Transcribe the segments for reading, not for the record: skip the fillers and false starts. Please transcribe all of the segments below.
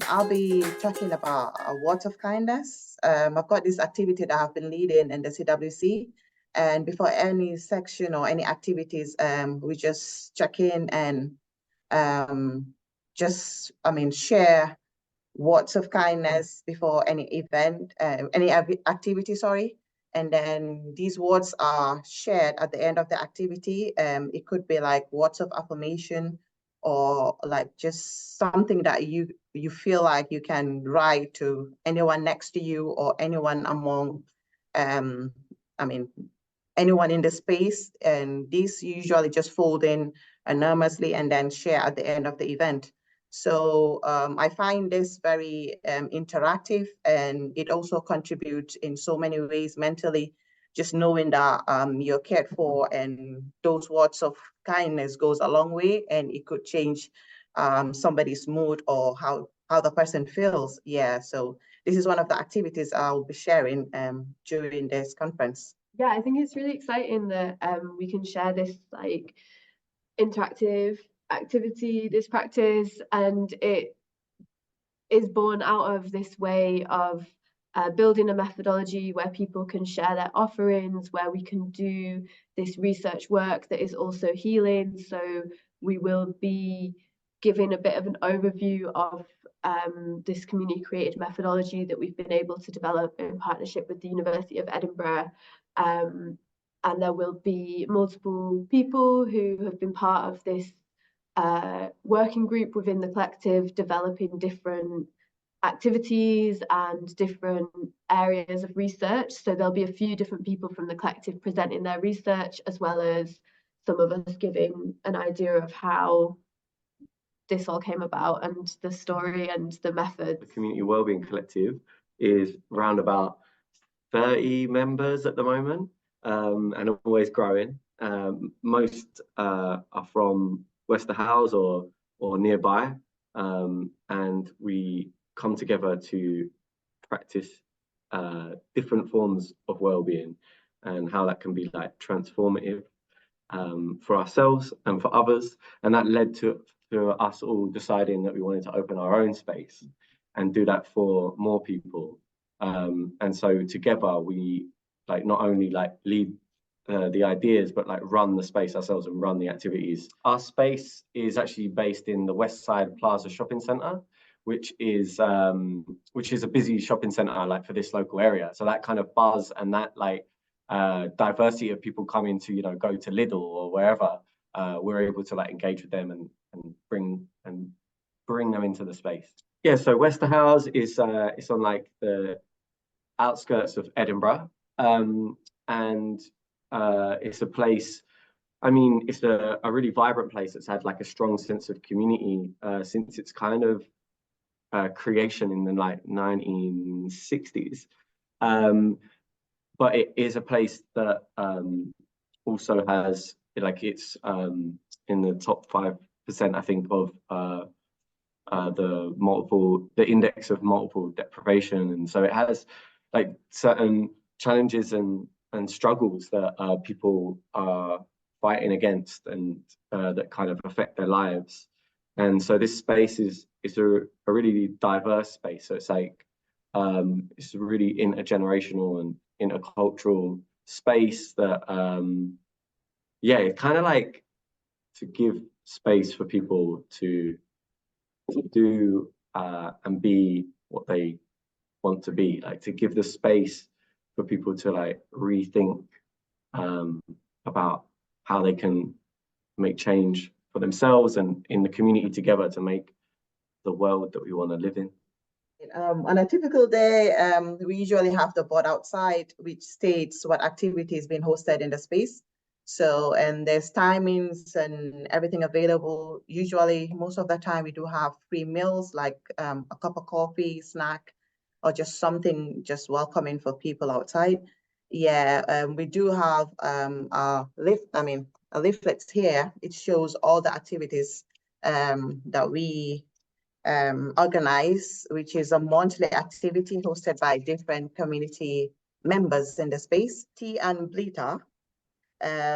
I'll be talking about words of kindness. I've got this activity that I've been leading in the CWC, and before any section or any activities, we just check in and share words of kindness before any event, any activity, sorry. And then these words are shared at the end of the activity. It could be like words of affirmation, or like just something that you feel like you can write to anyone next to you, or anyone among, anyone in the space. And these usually just fold in anonymously and then share at the end of the event. So I find this very interactive, and it also contributes in so many ways mentally, just knowing that you're cared for, and those words of kindness goes a long way, and it could change somebody's mood or how the person feels. Yeah, so this is one of the activities I'll be sharing during this conference. Yeah, I think it's really exciting that we can share this like interactive activity, this practice, and it is born out of this way of building a methodology where people can share their offerings, where we can do this research work that is also healing. So we will be giving a bit of an overview of this community created methodology that we've been able to develop in partnership with the University of Edinburgh. And there will be multiple people who have been part of this working group within the collective, developing different activities and different areas of research. So there'll be a few different people from the collective presenting their research, as well as some of us giving an idea of how this all came about and the story and the methods. The Community Wellbeing Collective is around about 30 members at the moment, and always growing. Most are from Westerhouse or nearby, and we come together to practice different forms of well-being, and how that can be like transformative for ourselves and for others. And that led to us all deciding that we wanted to open our own space and do that for more people. And so together we like not only like lead the ideas, but like run the space ourselves and run the activities. Our space is actually based in the West Side Plaza Shopping Centre, which is a busy shopping centre like for this local area. So that kind of buzz and that like diversity of people coming to, you know, go to Lidl or wherever, we're able to like engage with them and bring them into the space. Yeah, so Westerhouse is it's on like the outskirts of Edinburgh, and it's a place, I mean, it's a really vibrant place that's had like a strong sense of community since its kind of creation in the like 1960s. But it is a place that also has like it's in the top 5%, I think, of the index of multiple deprivation, and so it has like certain challenges and struggles that people are fighting against, and that kind of affect their lives. And so this space is a really diverse space. So it's like it's a really intergenerational and intercultural space that yeah, it's kind of like to give space for people to do and be what they want to be, like to give the space for people to like rethink about how they can make change for themselves and in the community together to make the world that we want to live in. On a typical day, we usually have the board outside, which states what activity is being hosted in the space. So, and there's timings and everything available. Usually, most of the time, we do have free meals, like a cup of coffee, snack, or just something just welcoming for people outside. Yeah, we do have a leaflet here. It shows all the activities that we organize, which is a monthly activity hosted by different community members in the space. T and Blita.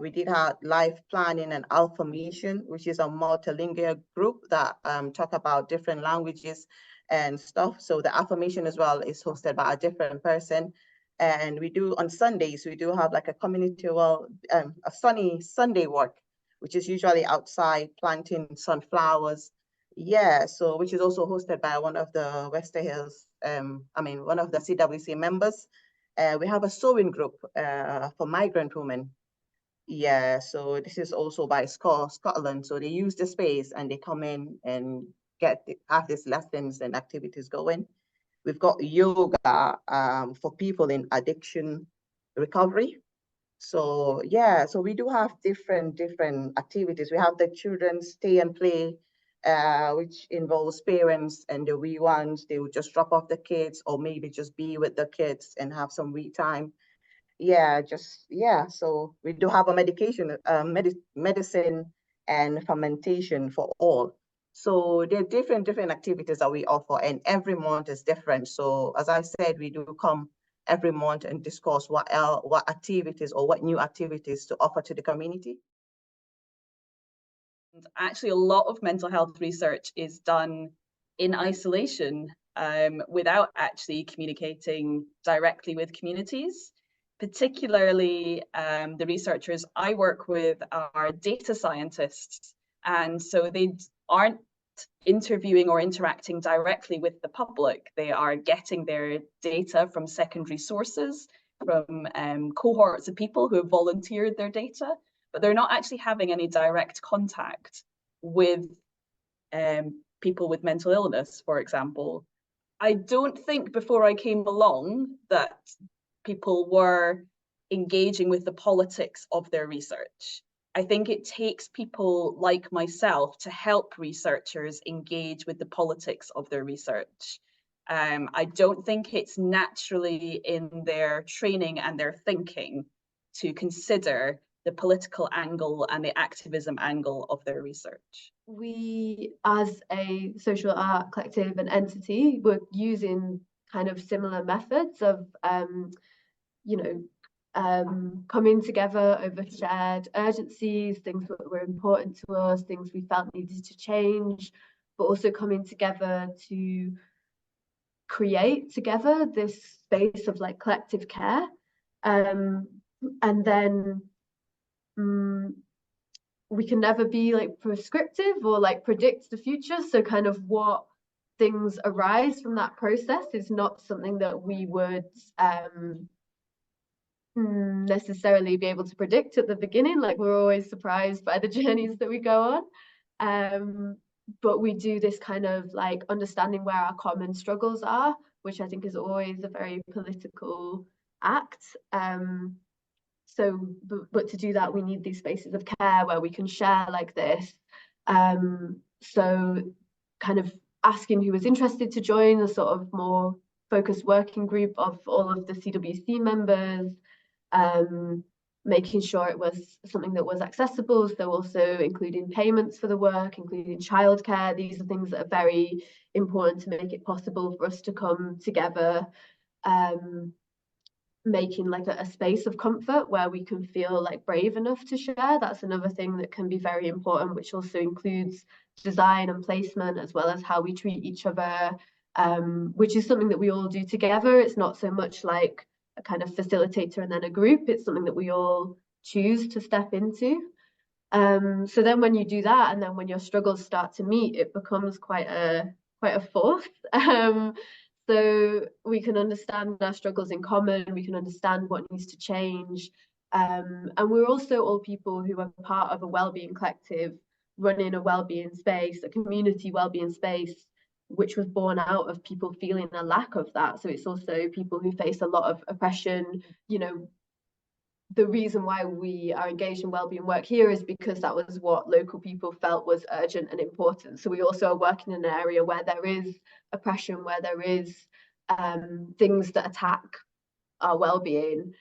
We did have life planning and Alpha Mission, which is a multilingual group that talk about different languages and stuff. So the affirmation as well is hosted by a different person. And we do on Sundays, we do have like a community a sunny Sunday walk, which is usually outside planting sunflowers. Yeah, so which is also hosted by one of the Wester Hills, one of the CWC members. We have a sewing group for migrant women. Yeah, so this is also by SCORE Scotland. So they use the space and they come in and have these lessons and activities going. We've got yoga for people in addiction recovery. So yeah, so we do have different activities. We have the children's stay and play, which involves parents and the wee ones. They would just drop off the kids or maybe just be with the kids and have some wee time. Yeah, so we do have a medicine and fermentation for all. So there are different activities that we offer, and every month is different. So as I said, we do come every month and discuss what activities or what new activities to offer to the community. Actually, a lot of mental health research is done in isolation without actually communicating directly with communities. Particularly the researchers I work with are data scientists, and so they aren't interviewing or interacting directly with the public. They are getting their data from secondary sources, from cohorts of people who have volunteered their data, but they're not actually having any direct contact with people with mental illness, for example. I don't think before I came along that people were engaging with the politics of their research. I think it takes people like myself to help researchers engage with the politics of their research. I don't think it's naturally in their training and their thinking to consider the political angle and the activism angle of their research. We, as a social art collective and entity, were using kind of similar methods of coming together over shared urgencies, things that were important to us, things we felt needed to change, but also coming together to create together this space of like collective care. And then we can never be like prescriptive or like predict the future. So kind of what things arise from that process is not something that we would necessarily be able to predict at the beginning. Like, we're always surprised by the journeys that we go on, but we do this kind of like understanding where our common struggles are, which I think is always a very political act. But to do that, we need these spaces of care where we can share like this. So kind of asking who was interested to join a sort of more focused working group of all of the CWC members, making sure it was something that was accessible, so also including payments for the work, including childcare. These are things that are very important to make it possible for us to come together, making like a space of comfort where we can feel like brave enough to share. That's another thing that can be very important, which also includes design and placement, as well as how we treat each other, which is something that we all do together. It's not so much like a kind of facilitator and then a group. It's something that we all choose to step into. So then when you do that, and then when your struggles start to meet, it becomes quite a force. So we can understand our struggles in common, we can understand what needs to change. And we're also all people who are part of a wellbeing collective, running a wellbeing space, a community wellbeing space, which was born out of people feeling a lack of that. So it's also people who face a lot of oppression. You know, the reason why we are engaged in wellbeing work here is because that was what local people felt was urgent and important. So we also are working in an area where there is oppression, where there is things that attack our well-being.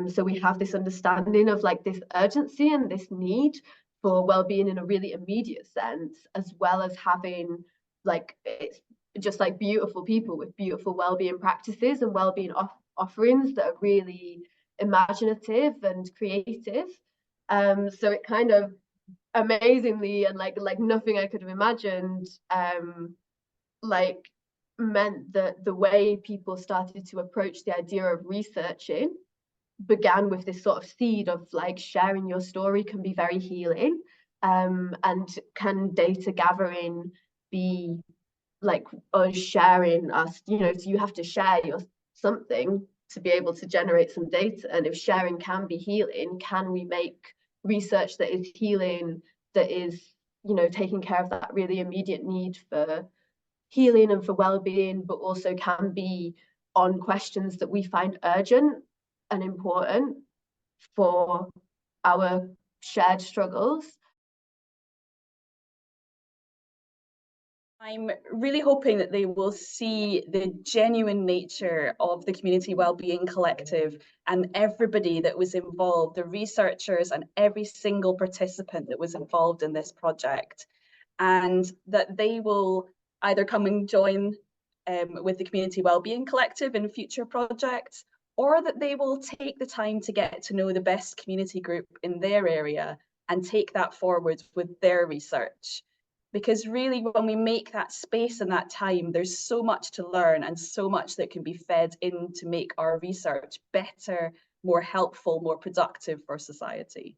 So we have this understanding of like this urgency and this need for well-being in a really immediate sense, as well as having like, it's just like beautiful people with beautiful well-being practices and well-being offerings that are really imaginative and creative. So it kind of amazingly, and like nothing I could have imagined, like meant that the way people started to approach the idea of researching began with this sort of seed of like sharing your story can be very healing, and can data gathering be like us sharing us, you know, so you have to share your something to be able to generate some data. And if sharing can be healing, can we make research that is healing, that is, you know, taking care of that really immediate need for healing and for well-being, but also can be on questions that we find urgent and important for our shared struggles. I'm really hoping that they will see the genuine nature of the Community Wellbeing Collective and everybody that was involved, the researchers and every single participant that was involved in this project, and that they will either come and join with the Community Wellbeing Collective in future projects, or that they will take the time to get to know the best community group in their area and take that forward with their research. Because really, when we make that space and that time, there's so much to learn and so much that can be fed in to make our research better, more helpful, more productive for society.